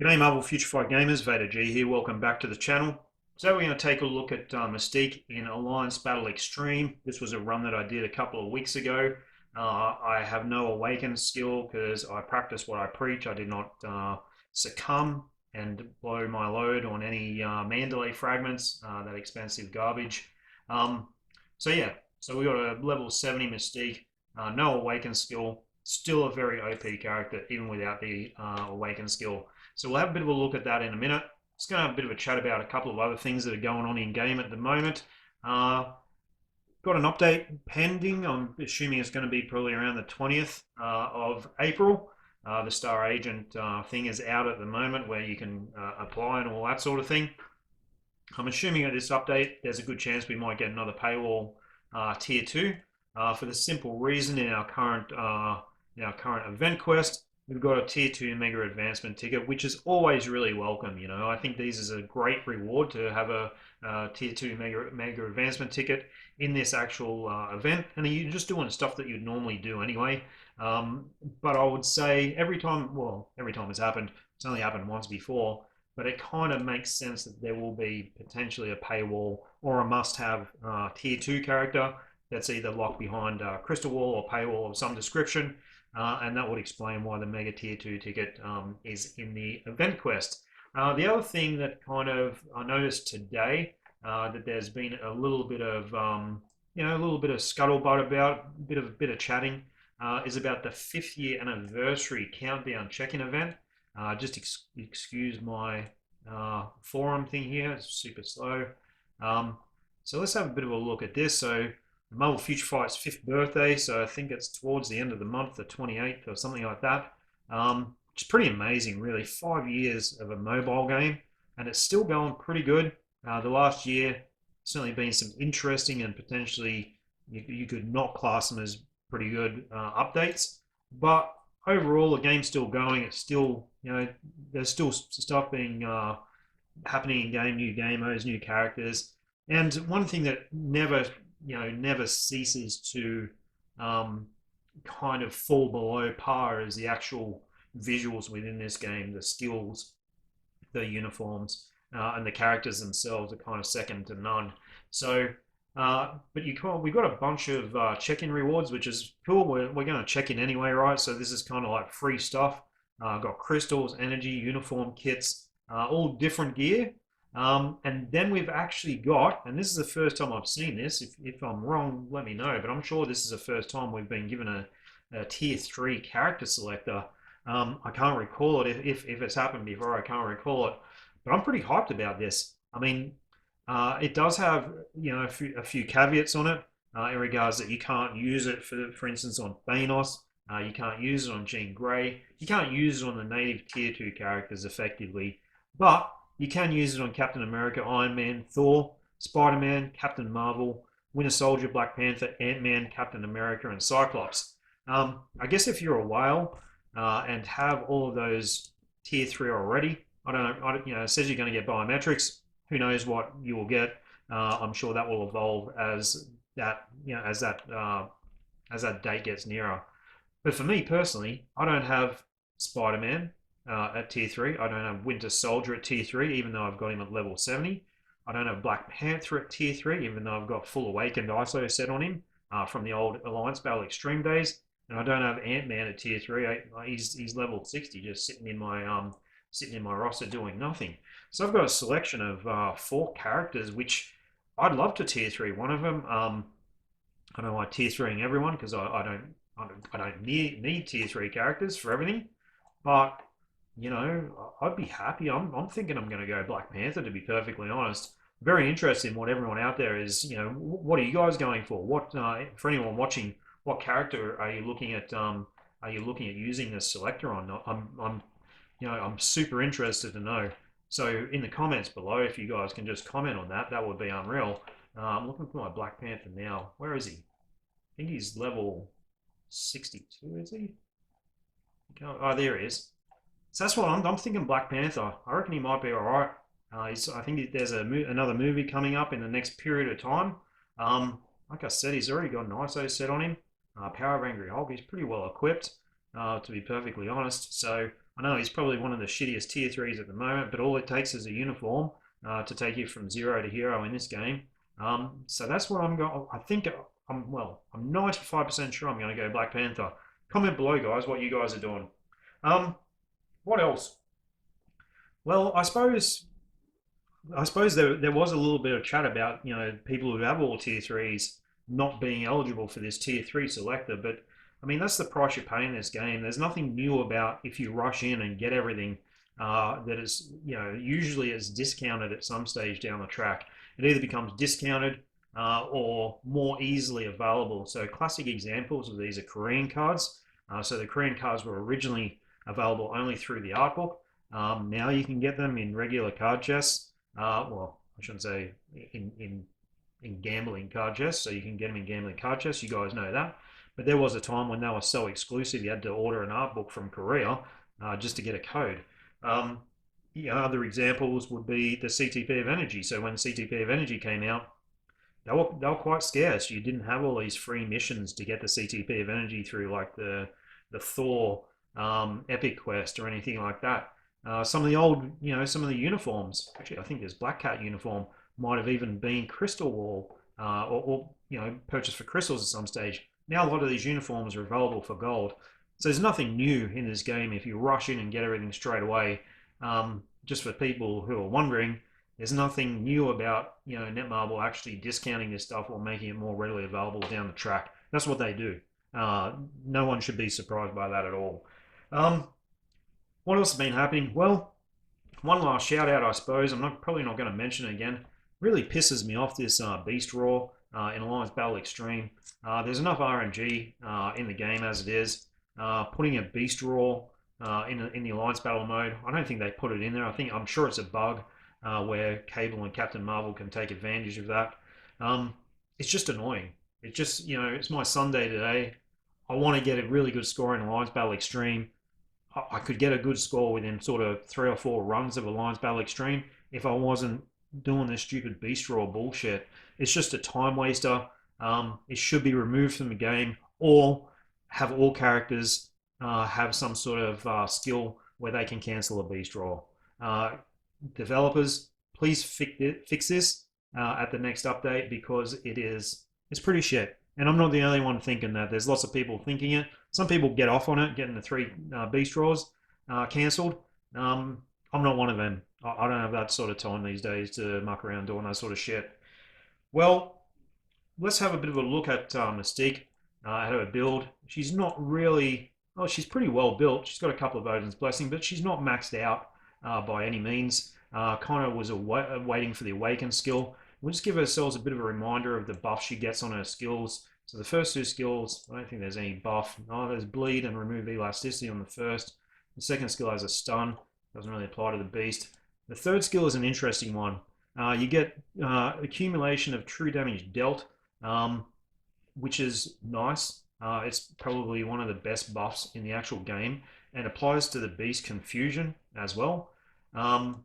G'day Marvel Future Fight Gamers, VaderG here, welcome back to the channel. So we're going to take a look at Mystique in Alliance Battle Extreme. This was a run that I did a couple of weeks ago. I have no awakened skill because I practice what I preach. I did not succumb and blow my load on any Mandalay fragments, that expensive garbage. So yeah, so we got a level 70 Mystique, no awakened skill, still a very OP character even without the awakened skill. So we'll have a bit of a look at that in a minute. Just going to have a bit of a chat about a couple of other things that are going on in game at the moment. Got an update pending. I'm assuming it's going to be probably around the 20th of April. The Star Agent thing is out at the moment where you can apply and all that sort of thing. I'm assuming at this update there's a good chance we might get another paywall tier 2 for the simple reason in our current event quest. We've got a tier 2 mega advancement ticket, which is always really welcome. You know, I think these is a great reward to have a tier 2 mega advancement ticket in this actual event, and you're just doing stuff that you'd normally do anyway. But I would say every time it's happened, it's only happened once before, but it kind of makes sense that there will be potentially a paywall or a must-have tier 2 character that's either locked behind a crystal wall or paywall of some description. And that would explain why the Mega Tier 2 ticket is in the event quest. The other thing that kind of I noticed today that there's been a little bit of a little bit of scuttlebutt about, a bit of chatting, is about the 5th year anniversary countdown check-in event. Just excuse my forum thing here; it's super slow. So let's have a bit of a look at this. So Marvel Future Fight's 5th birthday, so I think it's towards the end of the month, the 28th or something like that. Which is pretty amazing, really. 5 years of a mobile game, and it's still going pretty good. The last year, certainly been some interesting and potentially you could not class them as pretty good updates. But overall, the game's still going. It's still, there's still stuff being happening in game, new game modes, new characters. And one thing that never ceases to kind of fall below par is the actual visuals within this game, the skills, the uniforms, and the characters themselves are kind of second to none. So, but we've got a bunch of check-in rewards, which is cool. We're going to check in anyway, right? So this is kind of like free stuff. Got crystals, energy, uniform kits, all different gear. And then we've actually got, and this is the first time I've seen this, if I'm wrong, let me know, but I'm sure this is the first time we've been given a tier 3 character selector. I can't recall it. If it's happened before, I can't recall it. But I'm pretty hyped about this. I mean, it does have, a few caveats on it, in regards that you can't use it, for instance, on Thanos. You can't use it on Jean Grey. You can't use it on the native tier 2 characters effectively. But you can use it on Captain America, Iron Man, Thor, Spider-Man, Captain Marvel, Winter Soldier, Black Panther, Ant-Man, Captain America, and Cyclops. I guess if you're a whale and have all of those tier 3 already, I don't know, it says you're going to get biometrics. Who knows what you will get? I'm sure that will evolve as that date gets nearer. But for me personally, I don't have Spider-Man at tier 3. I don't have Winter Soldier at tier 3, even though I've got him at level 70. I don't have Black Panther at tier 3, even though I've got full awakened ISO set on him from the old Alliance Battle Extreme days. And I don't have Ant-Man at tier 3. He's level 60, just sitting in my roster doing nothing. So I've got a selection of 4 characters, which I'd love to tier 3 one of them. I don't like tier 3ing everyone because I don't need tier 3 characters for everything. But I'd be happy. I'm thinking I'm going to go Black Panther, to be perfectly honest. Very interested in what everyone out there is. What are you guys going for? What for anyone watching? What character are you looking at? Are you looking at using this selector on? I'm super interested to know. So in the comments below, if you guys can just comment on that, that would be unreal. I'm looking for my Black Panther now. Where is he? I think he's level 62. Is he? Oh, there he is. So that's what I'm thinking. Black Panther. I reckon he might be all right. I think there's another movie coming up in the next period of time. Like I said, he's already got an ISO set on him. Power of Angry Hulk. He's pretty well equipped, to be perfectly honest. So I know he's probably one of the shittiest tier 3s at the moment, but all it takes is a uniform to take you from 0 to hero in this game. So that's what I'm going. I think I'm 95% sure I'm going to go Black Panther. Comment below, guys, what you guys are doing. What else? Well, I suppose there was a little bit of chat about people who have all tier 3s not being eligible for this tier 3 selector, but I mean that's the price you pay in this game. There's nothing new about if you rush in and get everything that is usually is discounted at some stage down the track. It either becomes discounted or more easily available. So classic examples of these are Korean cards. So the Korean cards were originally available only through the art book. Now you can get them in regular card chests. Well, I shouldn't say in gambling card chests, so you can get them in gambling card chests. You guys know that. But there was a time when they were so exclusive, you had to order an art book from Korea just to get a code. Other examples would be the CTP of Energy. So when CTP of Energy came out, they were quite scarce. You didn't have all these free missions to get the CTP of Energy through, like the Thor Epic Quest or anything like that. Some of the old, some of the uniforms. Actually, I think there's Black Cat uniform might have even been Crystal Wall or purchased for crystals at some stage. Now a lot of these uniforms are available for gold. So there's nothing new in this game if you rush in and get everything straight away. Just for people who are wondering, there's nothing new about Netmarble actually discounting this stuff or making it more readily available down the track. That's what they do. No one should be surprised by that at all. What else has been happening? Well, one last shout out, I suppose. I'm probably not going to mention it again. Really pisses me off this Beast Raw in Alliance Battle Extreme. There's enough RNG in the game as it is. Putting a Beast Raw in the Alliance Battle mode, I don't think they put it in there. I'm sure it's a bug where Cable and Captain Marvel can take advantage of that. It's just annoying. It's just, it's my Sunday today. I want to get a really good score in Alliance Battle Extreme. I could get a good score within sort of 3 or 4 runs of Alliance Battle Extreme if I wasn't doing this stupid Beast Raw bullshit. It's just a time waster. It should be removed from the game, or have all characters have some sort of skill where they can cancel a Beast Raw. Developers, please fix this at the next update, because it's pretty shit. And I'm not the only one thinking that. There's lots of people thinking it. Some people get off on it, getting the 3 Beast Raws cancelled. I'm not one of them. I don't have that sort of time these days to muck around doing that sort of shit. Well, let's have a bit of a look at Mystique, at her build. She's not really... Well, she's pretty well built. She's got a couple of Odin's Blessing, but she's not maxed out by any means. Kind of was waiting for the Awaken skill. We'll just give ourselves a bit of a reminder of the buff she gets on her skills. So the first 2 skills, I don't think there's any buff. Oh, there's Bleed and Remove Elasticity on the first. The second skill has a Stun. Doesn't really apply to the Beast. The third skill is an interesting one. You get accumulation of true damage dealt, which is nice. It's probably one of the best buffs in the actual game, and applies to the Beast Confusion as well. The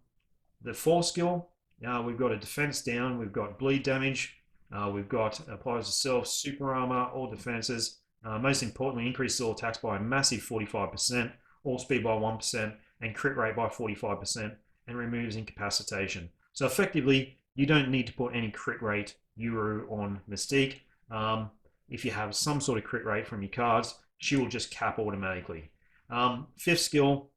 4th skill, we've got a defense down, we've got bleed damage, we've got applies to self, super armor, all defenses. Most importantly, increases all attacks by a massive 45%, all speed by 1%, and crit rate by 45%, and removes incapacitation. So effectively, you don't need to put any crit rate Euro on Mystique. If you have some sort of crit rate from your cards, she will just cap automatically. 5th skill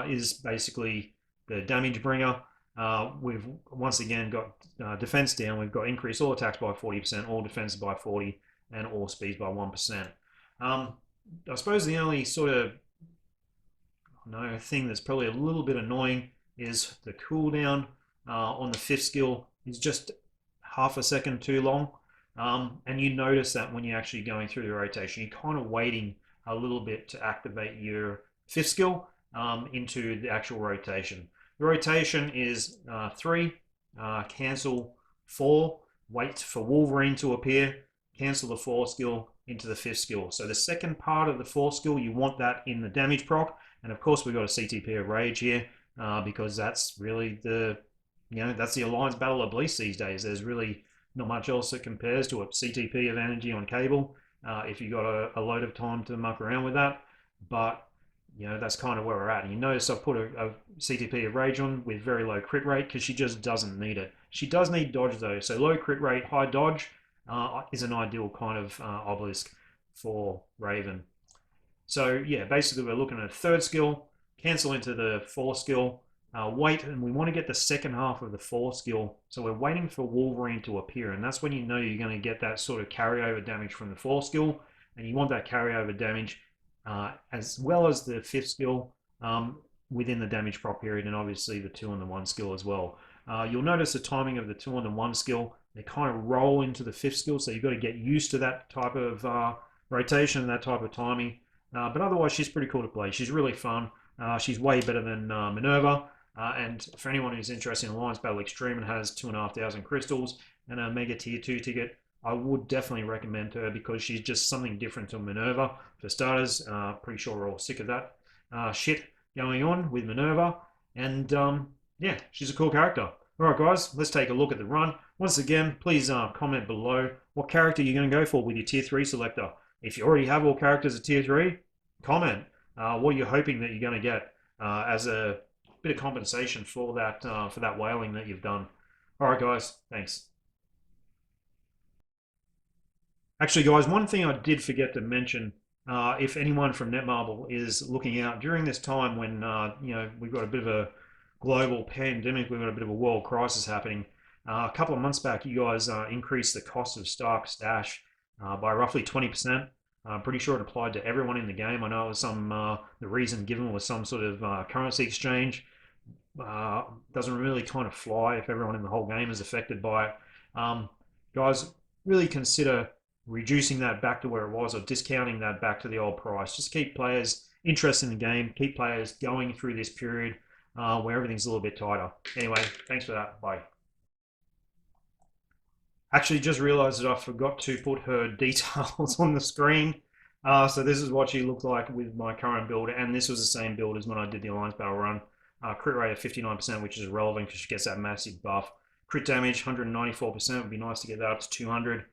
is basically the damage bringer. We've once again got defense down. We've got increase all attacks by 40%, all defenses by 40%, and all speeds by 1%. I suppose the only sort of thing that's probably a little bit annoying is the cooldown on the 5th skill is just half a second too long. And you notice that when you're actually going through the rotation, you're kind of waiting a little bit to activate your 5th skill into the actual rotation. The rotation is 3, cancel 4, wait for Wolverine to appear, cancel the 4 skill into the 5th skill. So the second part of the 4 skill, you want that in the damage proc. And of course, we've got a CTP of Rage here because that's really that's the Alliance Battle of Bleach these days. There's really not much else that compares to a CTP of Energy on Cable if you've got a load of time to muck around with that. But that's kind of where we're at. And you notice I've put a CTP of Rage on with very low crit rate because she just doesn't need it. She does need dodge though, so low crit rate, high dodge is an ideal kind of obelisk for Raven. So yeah, basically we're looking at a third skill, cancel into the fourth skill, wait, and we want to get the second half of the fourth skill. So we're waiting for Wolverine to appear, and that's when you know you're going to get that sort of carryover damage from the fourth skill, and you want that carryover damage as well as the fifth skill within the damage prop period, and obviously the 2 and the 1 skill as well. You'll notice the timing of the 2 and the 1 skill, they kind of roll into the fifth skill, so you've got to get used to that type of rotation, that type of timing. But otherwise, she's pretty cool to play. She's really fun. She's way better than Minnerva. And for anyone who's interested in Alliance Battle Extreme and has 2,500 crystals and a Mega Tier 2 ticket, I would definitely recommend her because she's just something different to Minnerva. For starters, pretty sure we're all sick of that shit going on with Minnerva. And yeah, she's a cool character. All right, guys, let's take a look at the run. Once again, please comment below what character you're going to go for with your Tier 3 selector. If you already have all characters at Tier 3, comment what you're hoping that you're going to get as a bit of compensation for that whaling that you've done. All right, guys, thanks. Actually, guys, one thing I did forget to mention, if anyone from Netmarble is looking out during this time when we've got a bit of a global pandemic, we've got a bit of a world crisis happening. A couple of months back, you guys increased the cost of Stark Stash by roughly 20%. I'm pretty sure it applied to everyone in the game. I know it was the reason given was some sort of currency exchange. Doesn't really kind of fly if everyone in the whole game is affected by it. Guys, really consider reducing that back to where it was or discounting that back to the old price. Just keep players interested in the game, keep players going through this period where everything's a little bit tighter. Anyway, thanks for that. Bye. Actually, just realized that I forgot to put her details on the screen. So this is what she looked like with my current build, and this was the same build as when I did the Alliance Battle run. Crit rate of 59%, which is irrelevant because she gets that massive buff. Crit damage, 194%. Would be nice to get that up to 200.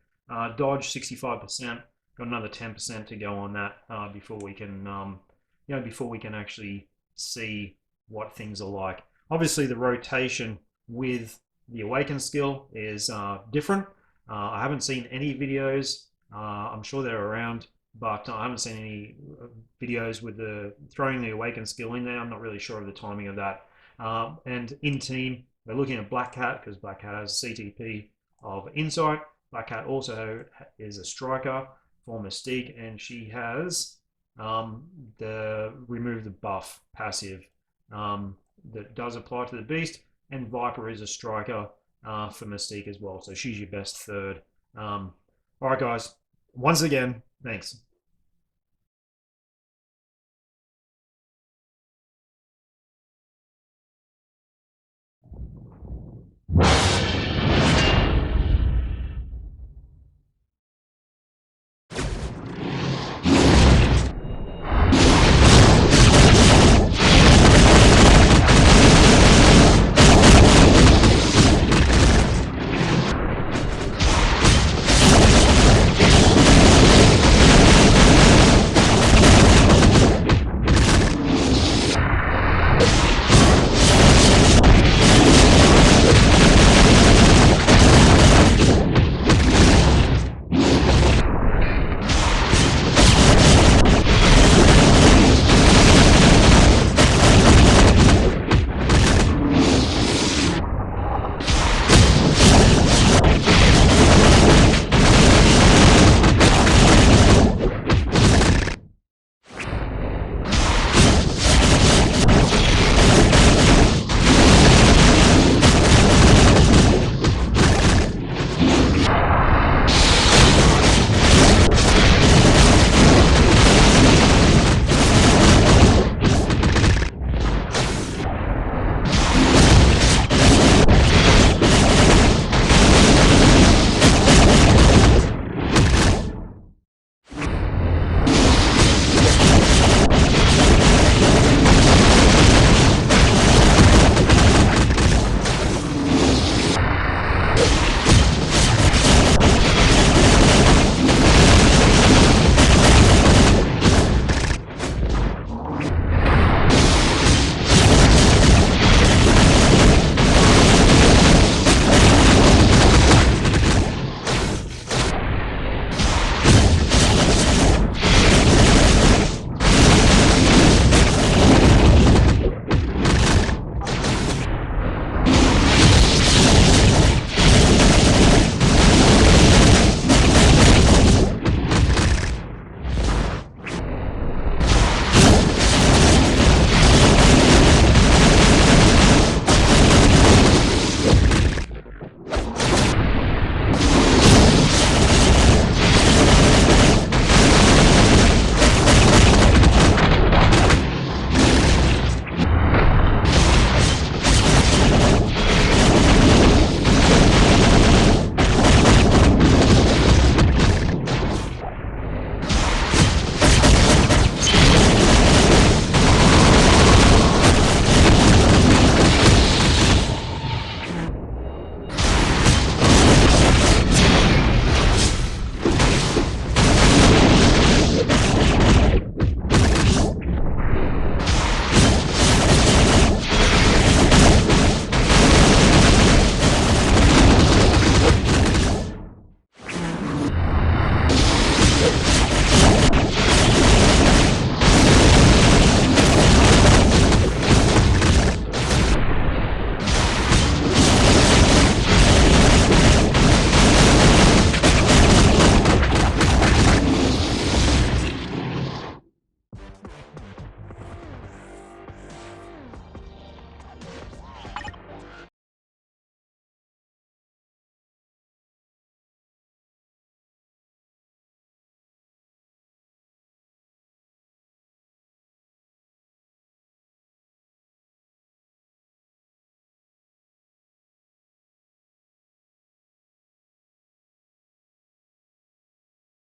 Dodge, 65%. Got another 10% to go on that before we can, before we can actually see what things are like. Obviously, the rotation with the Awaken skill is different. I haven't seen any videos. I'm sure they're around, but I haven't seen any videos with the throwing the Awaken skill in there. I'm not really sure of the timing of that. And in team, we're looking at Black Cat because Black Cat has a CTP of Insight. Black Cat also is a striker for Mystique, and she has the remove the buff passive that does apply to the beast. And Viper is a striker for Mystique as well. So she's your best third. All right, guys. Once again, thanks.